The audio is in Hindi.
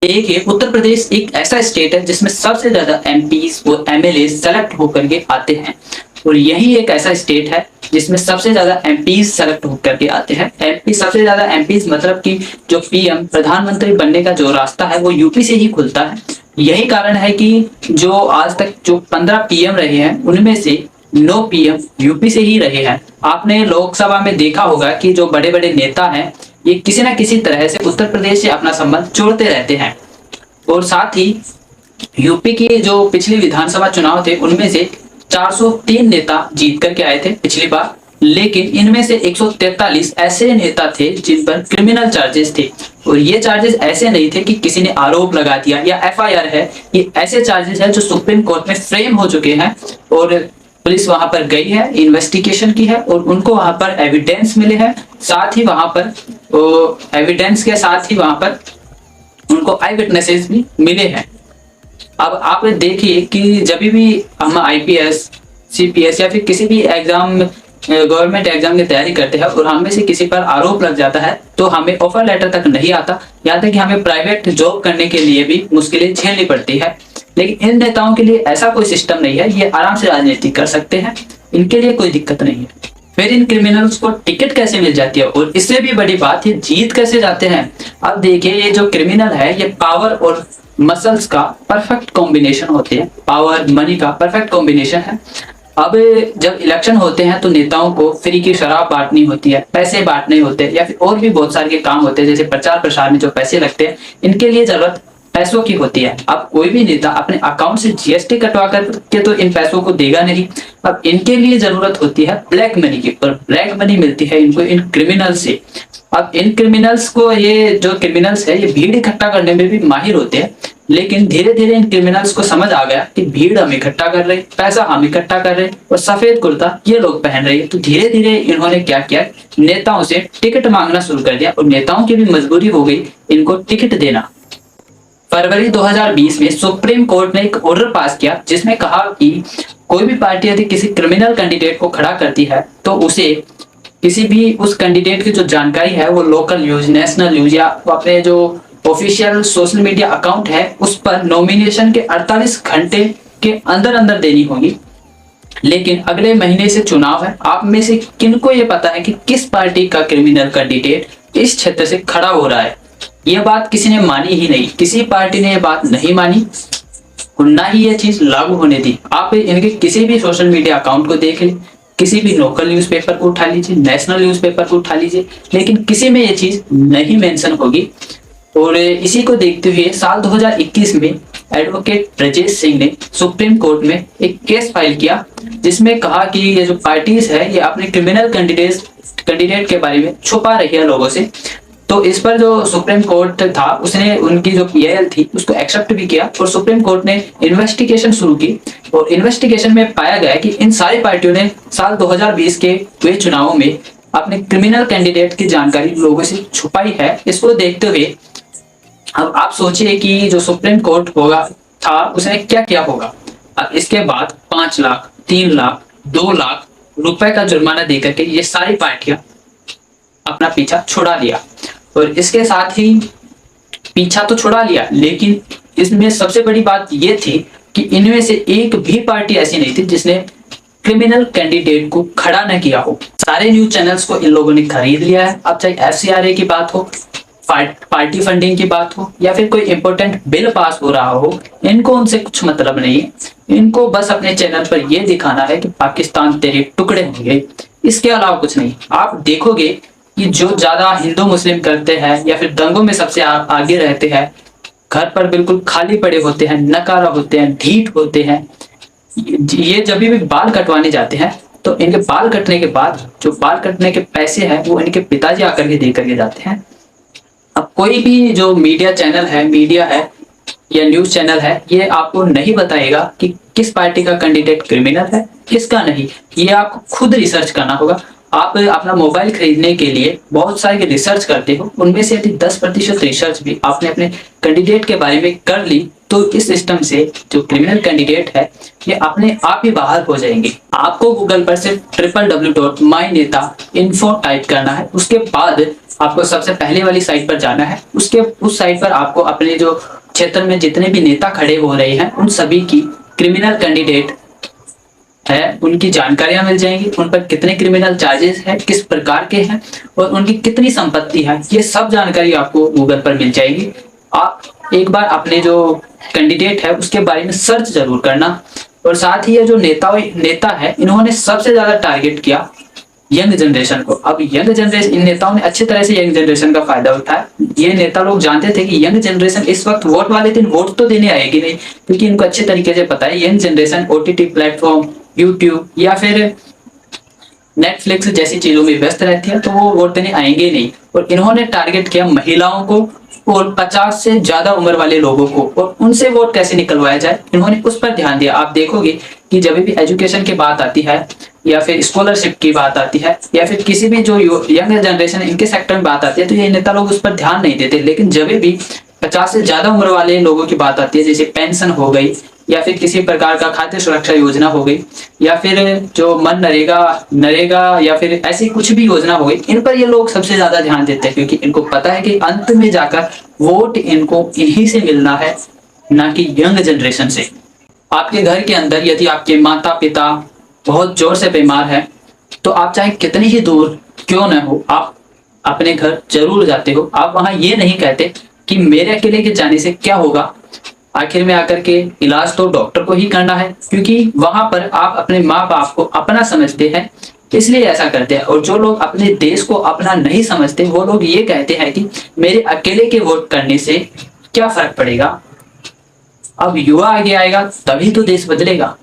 देखिए, उत्तर प्रदेश एक ऐसा स्टेट है जिसमें सबसे ज्यादा एमपीज और एमएलए सेलेक्ट होकर के आते हैं और यही एक ऐसा स्टेट है जिसमें सबसे ज्यादा एमपीज सेलेक्ट होकर के आते हैं। एमपी सबसे ज्यादा एमपीज मतलब कि जो पीएम प्रधानमंत्री बनने का जो रास्ता है वो यूपी से ही खुलता है। यही कारण है कि जो आज तक जो 15 पीएम रहे हैं उनमें से 9 पीएम यूपी से ही रहे हैं। आपने लोकसभा में देखा होगा कि जो बड़े बड़े नेता हैं ये किसी न किसी तरह से उत्तर प्रदेश से अपना संबंध जोड़ते रहते हैं। और साथ ही यूपी के जो पिछली विधानसभा चुनाव थे उनमें से 403 नेता जीत करके आए थे पिछली बार, लेकिन इनमें से 143 ऐसे नेता थे जिन पर क्रिमिनल चार्जेस थे। और ये चार्जेस ऐसे नहीं थे कि किसी ने आरोप लगा दिया या एफआईआर है, ये ऐसे चार्जेस है जो सुप्रीम कोर्ट में फ्रेम हो चुके हैं और पुलिस वहां पर गई है, इन्वेस्टिगेशन की है और उनको वहां पर एविडेंस मिले हैं। साथ ही वहां पर एविडेंस के साथ ही वहां पर उनको आई विटनेसेस भी मिले हैं। अब आप देखिए कि जब भी हम आईपीएस, सीपीएस या फिर किसी भी एग्जाम, गवर्नमेंट एग्जाम की तैयारी करते हैं और हमें से किसी पर आरोप लग जाता है तो हमें ऑफर लेटर तक नहीं आता, यहाँ तक कि हमें प्राइवेट जॉब करने के लिए भी मुश्किलें झेलनी पड़ती है। लेकिन इन नेताओं के लिए ऐसा कोई सिस्टम नहीं है, ये आराम से राजनीति कर सकते हैं, इनके लिए कोई दिक्कत नहीं है। फिर इन क्रिमिनल्स को टिकट कैसे मिल जाती है और इससे भी बड़ी बात है जीत कैसे जाते हैं। अब देखिए, ये जो क्रिमिनल है ये पावर और मसल्स का परफेक्ट कॉम्बिनेशन होते हैं, पावर मनी का परफेक्ट कॉम्बिनेशन है। अब जब इलेक्शन होते हैं तो नेताओं को फ्री की शराब बांटनी होती है, पैसे बांटने होते हैं या फिर और भी बहुत सारे काम होते हैं, जैसे प्रचार प्रसार में जो पैसे लगते हैं इनके लिए जरूरत पैसों की होती है। अब कोई भी नेता अपने अकाउंट से जीएसटी कटवा करके तो इन पैसों को देगा नहीं। अब इनके लिए जरूरत होती है ब्लैक मनी की, और ब्लैक मनी मिलती है इनको इन क्रिमिनल से। अब इन क्रिमिनल्स को, ये जो क्रिमिनल्स है ये भीड़ इकट्ठा करने में भी माहिर होते हैं, लेकिन धीरे धीरे इन क्रिमिनल्स को समझ आ गया कि भीड़ हम इकट्ठा कर रहे, पैसा हम इकट्ठा कर रहे और सफेद कुर्ता ये लोग पहन रहे हैं। तो धीरे धीरे इन्होंने क्या किया, नेताओं से टिकट मांगना शुरू कर दिया और नेताओं की भी मजबूरी हो गई इनको टिकट देना। फरवरी 2020 में सुप्रीम कोर्ट ने एक ऑर्डर पास किया जिसमें कहा कि कोई भी पार्टी यदि किसी क्रिमिनल कैंडिडेट को खड़ा करती है तो उसे किसी भी उस कैंडिडेट की जो जानकारी है वो लोकल न्यूज, नेशनल न्यूज या अपने जो ऑफिशियल सोशल मीडिया अकाउंट है उस पर नॉमिनेशन के 48 घंटे के अंदर अंदर देनी होगी। लेकिन अगले महीने से चुनाव है, आप में से किनको ये पता है कि किस पार्टी का क्रिमिनल कैंडिडेट इस क्षेत्र से खड़ा हो रहा है। यह बात किसी ने मानी ही नहीं, किसी पार्टी ने यह बात नहीं मानी और ना ही यह चीज लागू होने दी। आप इनके किसी भी सोशल मीडिया अकाउंट को देख ले, किसी भी लोकल न्यूज़पेपर को उठा लीजिए, नेशनल न्यूज़पेपर को उठा लीजिए, लेकिन किसी में यह चीज नहीं मेंशन होगी। और इसी को देखते हुए साल 2021 में एडवोकेट ब्रजेश सिंह ने सुप्रीम कोर्ट में एक केस फाइल किया जिसमें कहा कि ये जो पार्टीज है ये अपने क्रिमिनल कैंडिडेट के बारे में छुपा रही है लोगों से। तो इस पर जो सुप्रीम कोर्ट था उसने उनकी जो पीआईएल थी उसको एक्सेप्ट भी किया और सुप्रीम कोर्ट ने इन्वेस्टिगेशन शुरू की। और इन्वेस्टिगेशन में पाया गया कि इन सारी पार्टियों ने साल 2020 के हुए चुनावों में अपने क्रिमिनल कैंडिडेट की जानकारी लोगों से छुपाई है। इसको देखते हुए अब आप सोचिए कि जो सुप्रीम कोर्ट होगा था उसने क्या किया होगा। अब इसके बाद 5 लाख, 3 लाख, 2 लाख रुपए का जुर्माना देकर के ये सारी पार्टियां अपना पीछा छुड़ा लिया। और इसके साथ ही पीछा तो छुड़ा लिया, लेकिन इसमें सबसे बड़ी बात यह थी कि इनमें से एक भी पार्टी ऐसी नहीं थी जिसने क्रिमिनल कैंडिडेट को खड़ा न किया हो। सारे न्यूज चैनल्स को इन लोगों ने खरीद लिया है। अब चाहे एफसीआरए की बात हो, पार्टी फंडिंग की बात हो या फिर कोई इंपॉर्टेंट बिल पास हो रहा हो, इनको उनसे कुछ मतलब नहीं है। इनको बस अपने चैनल पर यह दिखाना है कि पाकिस्तान तेरे टुकड़े होंगे, इसके अलावा कुछ नहीं। आप देखोगे कि जो ज्यादा हिंदू मुस्लिम करते हैं या फिर दंगों में सबसे आगे रहते हैं, घर पर बिल्कुल खाली पड़े होते हैं, नकारा होते हैं, ढीठ होते हैं, ये जब भी बाल कटवाने जाते हैं तो इनके बाल कटने के बाद जो बाल कटने के पैसे हैं वो इनके पिताजी आकर के दे करके जाते हैं। अब कोई भी जो मीडिया चैनल है, मीडिया है या न्यूज चैनल है, ये आपको नहीं बताएगा कि किस पार्टी का कैंडिडेट क्रिमिनल है, किसका नहीं। ये आपको खुद रिसर्च करना होगा। आप अपना मोबाइल खरीदने के लिए बहुत सारी रिसर्च करते हो, उनमें से यदि 10% रिसर्च भी आपने अपने कैंडिडेट के बारे में कर ली तो इस सिस्टम से जो क्रिमिनल कैंडिडेट है ये अपने आप ही बाहर हो जाएंगे। आपको गूगल पर सिर्फ www.myneta.info टाइप करना है, उसके बाद आपको सबसे पहले वाली साइट पर जाना है। उस साइट पर आपको अपने जो क्षेत्र में जितने भी नेता खड़े हो रहे हैं उन सभी की क्रिमिनल कैंडिडेट है उनकी जानकारियां मिल जाएंगी, उन पर कितने क्रिमिनल चार्जेस है, किस प्रकार के हैं और उनकी कितनी संपत्ति है, ये सब जानकारी आपको गूगल पर मिल जाएगी। आप एक बार अपने जो कैंडिडेट है उसके बारे में सर्च जरूर करना। और साथ ही ये जो नेता है इन्होंने सबसे ज्यादा टारगेट किया यंग जनरेशन को। अब यंग जनरेशन, इन नेताओं ने अच्छी तरह से यंग जनरेशन का फायदा उठाया। ये नेता लोग जानते थे कि यंग जनरेशन इस वक्त वोट वाले दिन वोट तो देने आएगी नहीं, क्योंकि इनको अच्छे तरीके से पता है young generation OTT platform, YouTube या फिर नेटफ्लिक्स जैसी चीजों में व्यस्त रहती है, तो वो वोट देने आएंगे नहीं। और इन्होंने टारगेट किया महिलाओं को और 50 से ज्यादा उम्र वाले लोगों को, और उनसे वोट कैसे निकलवाया जाए इन्होंने उस पर ध्यान दिया। आप देखोगे कि जब भी एजुकेशन की बात आती है या फिर स्कॉलरशिप की बात आती है या फिर किसी भी जो यंग जनरेशन इनके सेक्टर में बात आती है, तो ये नेता लोग उस पर ध्यान नहीं देते। लेकिन जब भी 50 से ज्यादा उम्र वाले लोगों की बात आती है, जैसे पेंशन हो गई या फिर किसी प्रकार का खाद्य सुरक्षा योजना हो गई या फिर जो मन नरेगा या फिर ऐसी कुछ भी योजना हो गई, इन पर ये लोग सबसे ज्यादा ध्यान देते हैं, क्योंकि इनको पता है कि अंत में जाकर वोट इनको इन्हीं से मिलना है, ना कि यंग जनरेशन से। आपके घर के अंदर यदि आपके माता पिता बहुत जोर से बीमार है, तो आप चाहे कितनी ही दूर क्यों न हो, आप अपने घर जरूर जाते हो। आप वहां ये नहीं कहते कि मेरे अकेले के जाने से क्या होगा, आखिर में आकर के इलाज तो डॉक्टर को ही करना है, क्योंकि वहां पर आप अपने माँ बाप को अपना समझते हैं, इसलिए ऐसा करते हैं। और जो लोग अपने देश को अपना नहीं समझते, वो लोग ये कहते हैं कि मेरे अकेले के वोट करने से क्या फर्क पड़ेगा। अब युवा आगे आएगा तभी तो देश बदलेगा।